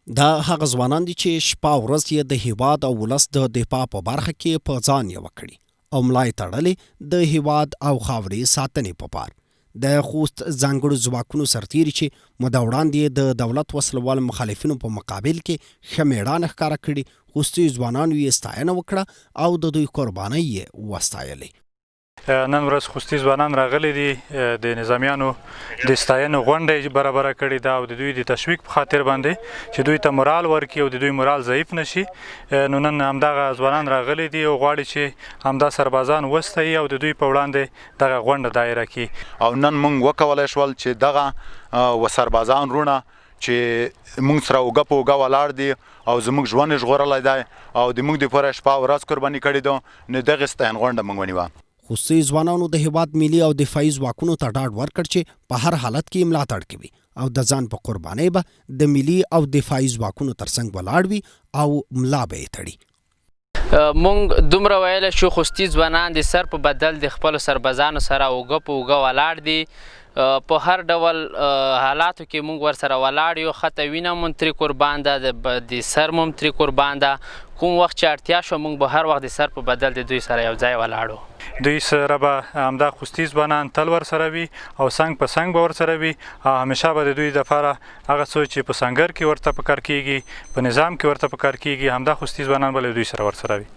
دا هغه ځوانان دي چې شپه او ورځ یې د هیواد او ولس د دفاع په برخه کې په ځان یوه کړي او ملا یې تړلې د هیواد او خاورې ساتنې په پار. د خوست ځانګړو ځواکونو سرتیري چې موده وړاندې د دولت وسلوال مخالفینو په مقابل کې ښه میړانه ښکاره کړي، خوستي ځوانانو یې ستاینه وکړه او د دوی قربانۍ یې وستایلې. نن ورځ خوستي ځوانان راغلي دي د نظامیانو د ستاینې غونډه برابره کړې ده او د دوی د تشویق په خاطر باندې چې دوی ته مورال ورکړي او د دوی مورال ضعیف نشي. نو نن همدغه ځوانان راغلي دي او غواړي چې همدا سربازان وستایي او د دوی په وړاندې دغه غونډه دایره کړي. او نن موږ وکولی شول چې دغه سربازان رونه چې موږ سره اوږه په اوږه ولاړ دي او زموږ ژوند یې ژغورلی دی او د موږ دپاره شپه او ورځ قرباني کړې ده، نو دغې ستاین غونډه موږ ونیوه. خوستي ځوانانو د هیواد ملي او دفاعي ځواکونو ته ډاډ ورکړ چې په هر حالت کې ملاتړ کوي او د ځان په قربانۍ به د ملي او دفاعي ځواکونو ترڅنګ ولاړ وي او ملا به یې تړي. مونږ دومره ویلی شو خوستي ځوانان د سر په بدل د خپلو سربازانو سره اوږه په اوږه ولاړ دي. په هر ډول حالاتو کې مونږ ورسره ولاړ یو، ښته وینه مون ترې قربان ده، د سر مو هم ترې قربان ده. کوم وخت چې اړتیا شو مونږ به هر وخت د سر په بدل د دوی سره یو ځای ولاړو. دوی سره به همدا خوستي ځوانان تل ورسره وي او څنګ په څنګ به ورسره وي او همیشه به د دوی دپاره هغه څه چې په سنګر کې ورته په کار کېږي، په نظام کې ورته په کار کېږي، همدا خوستي ځوانان به له دوی سره ورسره وي.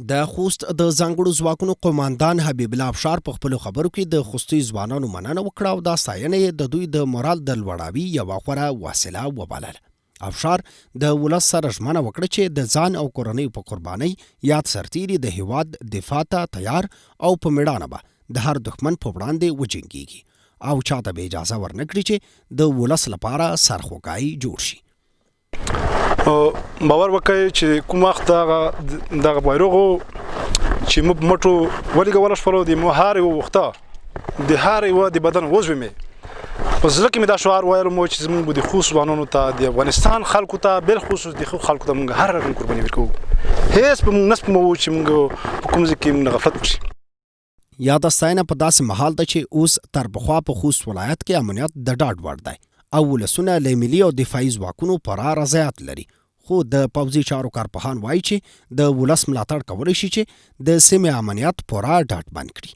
د خوست د ځانګړو ځواکونو قوماندان حبیب الله افشار په خپلو خبرو کې د خوستي ځوانانو مننه وکړه او دا ستاینه یې د دوی د مورال د لوړاوي یوه غوره وسیله وبلله. افشار د ولس سره ژمنه وکړه چې د ځان او کورنۍ په قربانۍ یاد سرتیري د هیواد دفاع ته تیار او په میړانه به د هر دښمن په وړاندې وجنګیږي او چاته به اجازه ورنکړي چې د ولس لپاره سرخوږی جوړ شي. باور وکړئ چې کوم وخت دغه بیرغ چې موږ مټو ولګولی شولو د مو هر یو وخته د هر یوه د بدن عضو مې په زړه کې مې دا شعار ویلو مو چې زموږ د خوست ځوانانو ته د افغانستان خلکو ته بالخصوص د خلکو ته موږ هر رقم قرباني ورکوو. هېڅ به موږ نس په مو چې موږ په کوم ځای کې موږ غفلت وکړي. یاده ستاینه په داسې مهال ده چې اوس تر پخوا په خوست ولایت کې امنیت د ډاډ وړ دی او ولسونه له ملي او دفاعي ځواکونو پوره رضایت لري. خو د پوځي چارو کارپوهان وایي چې د ولس ملاتړ کولی شي چې د سیمې امنیت پوره ډاډمن کړي.